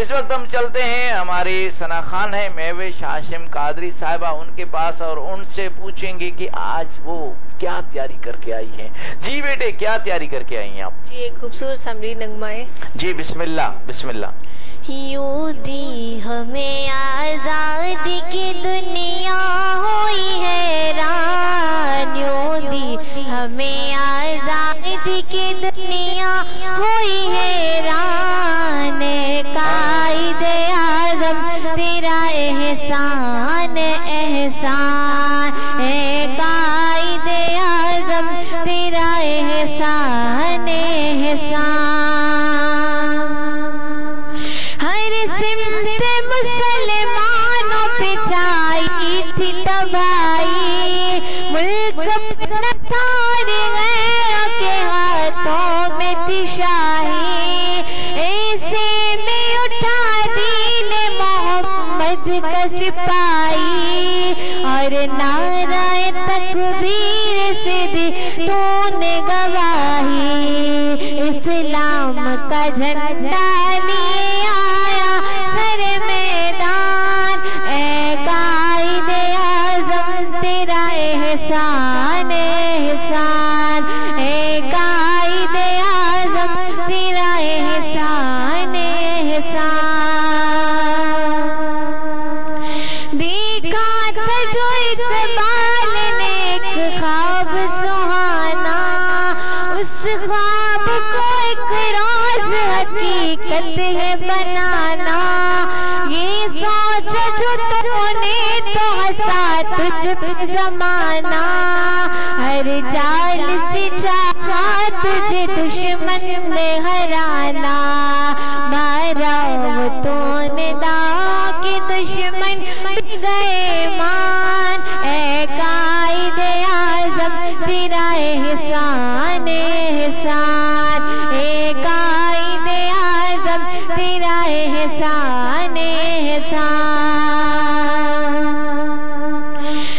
اس وقت ہم چلتے ہیں، ہماری ثنا خان ہے مہوش ہاشم قادری صاحبہ، ان کے پاس اور ان سے پوچھیں گے کہ آج وہ کیا تیاری کر کے آئی ہیں۔ جی بیٹے کیا تیاری کر کے آئی ہیں آپ؟ جی ایک خوبصورت سمری نغمہ ہے۔ جی بسم اللہ بسم اللہ۔ یوں دی ہمیں آزادی کی دنیا ہوئی حیران، یوں دی ہمیں آزادی کی دنیا ہوئی حیران، قائد اعظم تیرا احسان احسان، اے قائد اعظم تیرا احسان احسان۔ ہر سمت مسلمانوں پہ چھائی تھی تباہی، ملک اپنا تھار غیروں کے ہاتھوں میں تھی شاہی، ایسے میں اٹھا دین محمد کا سپاہی، اور نعرہ تکبیر سے دی تو نے گواہی، اسلام کا جھنڈا لیے آیا سر میدان، اے قائد اعظم تیرا احسان احسان، اے قائد اعظم تیرا احسان احسان۔ دیکھا تھا جو اقبال نے ایک خواب سہانا، اس خواب کو ایک راز حقیقت ہے بنانا، یہ سوچا جو تو نے تو ہنسا تجھ پہ زمانہ، ہر چال سے چاہا تجھے دشمن نے ہرانا، مارا وہ تو نے دا کہ دشمن گئے مان، اے قائد اعظم تیرا احسان احسان، اے قائد اعظم تیرا احسان احسان۔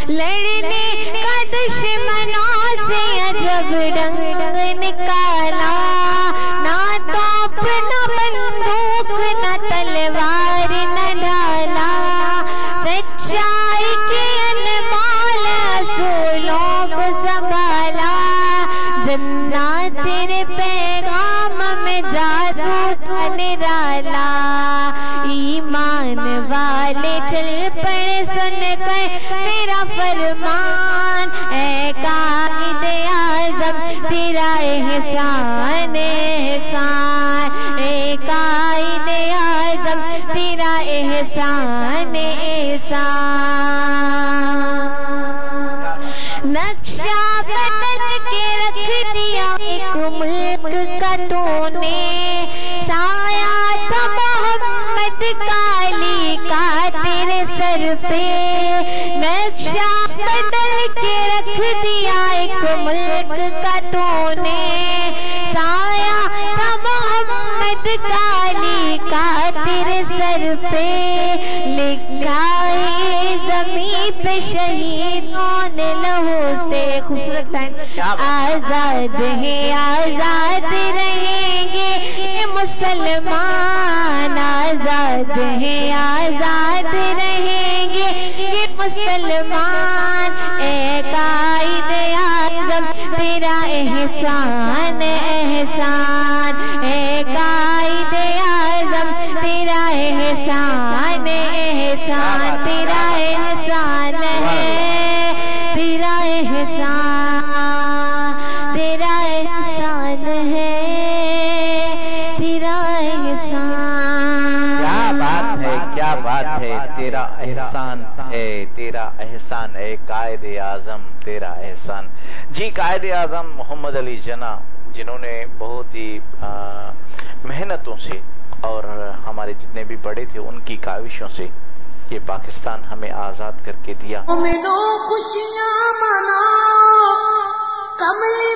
لڑنے کا دشمنوں سے عجب رنگ نکالا، نہ توپ نہ بندوق نہ تلوار نہ ڈالا، سچائی کے انمول اصولوں کو سنبھالا، جنات تیرے پیغام میں جادو تھا نرالا، ایمان والے چل پڑے سن کر تیرا فرمان، اے قائد اعظم تیرا احسان احسان، اے قائد اعظم تیرا احسان احسان۔ نقشہ بدل کے رکھ دیا ایک ملک کا تو نے، سایہ تھا محمد کالی کا تیرے سر پہ، نقشہ بدل کے رکھ دیا ایک ملک کا تو نے، سایہ تھا محمد کالی کا تیرے سر پہ، لکھا ہے زمین پہ شہیدوں نے لہو سے، خوبصورت لائن، آزاد ہیں آزاد رہیں گے یہ مسلمان، آزاد ہیں آزاد رہیں گے یہ مسلمان، اے قائد اعظم تیرا احسان احسان، اے قائد اعظم تیرا احسان احسان، تیرا احسان ہے، تیرا احسان، تیرا احسان ہے، تیرا احسان۔ کیا بات ہے کیا بات ہے، تیرا احسان ہے تیرا احسان، اے قائد اعظم تیرا احسان۔ جی قائد اعظم محمد علی جناح، جنہوں نے بہت ہی محنتوں سے اور ہمارے جتنے بھی بڑے تھے ان کی کاوشوں سے یہ پاکستان ہمیں آزاد کر کے دیا۔ خوشیاں مناؤ، کملی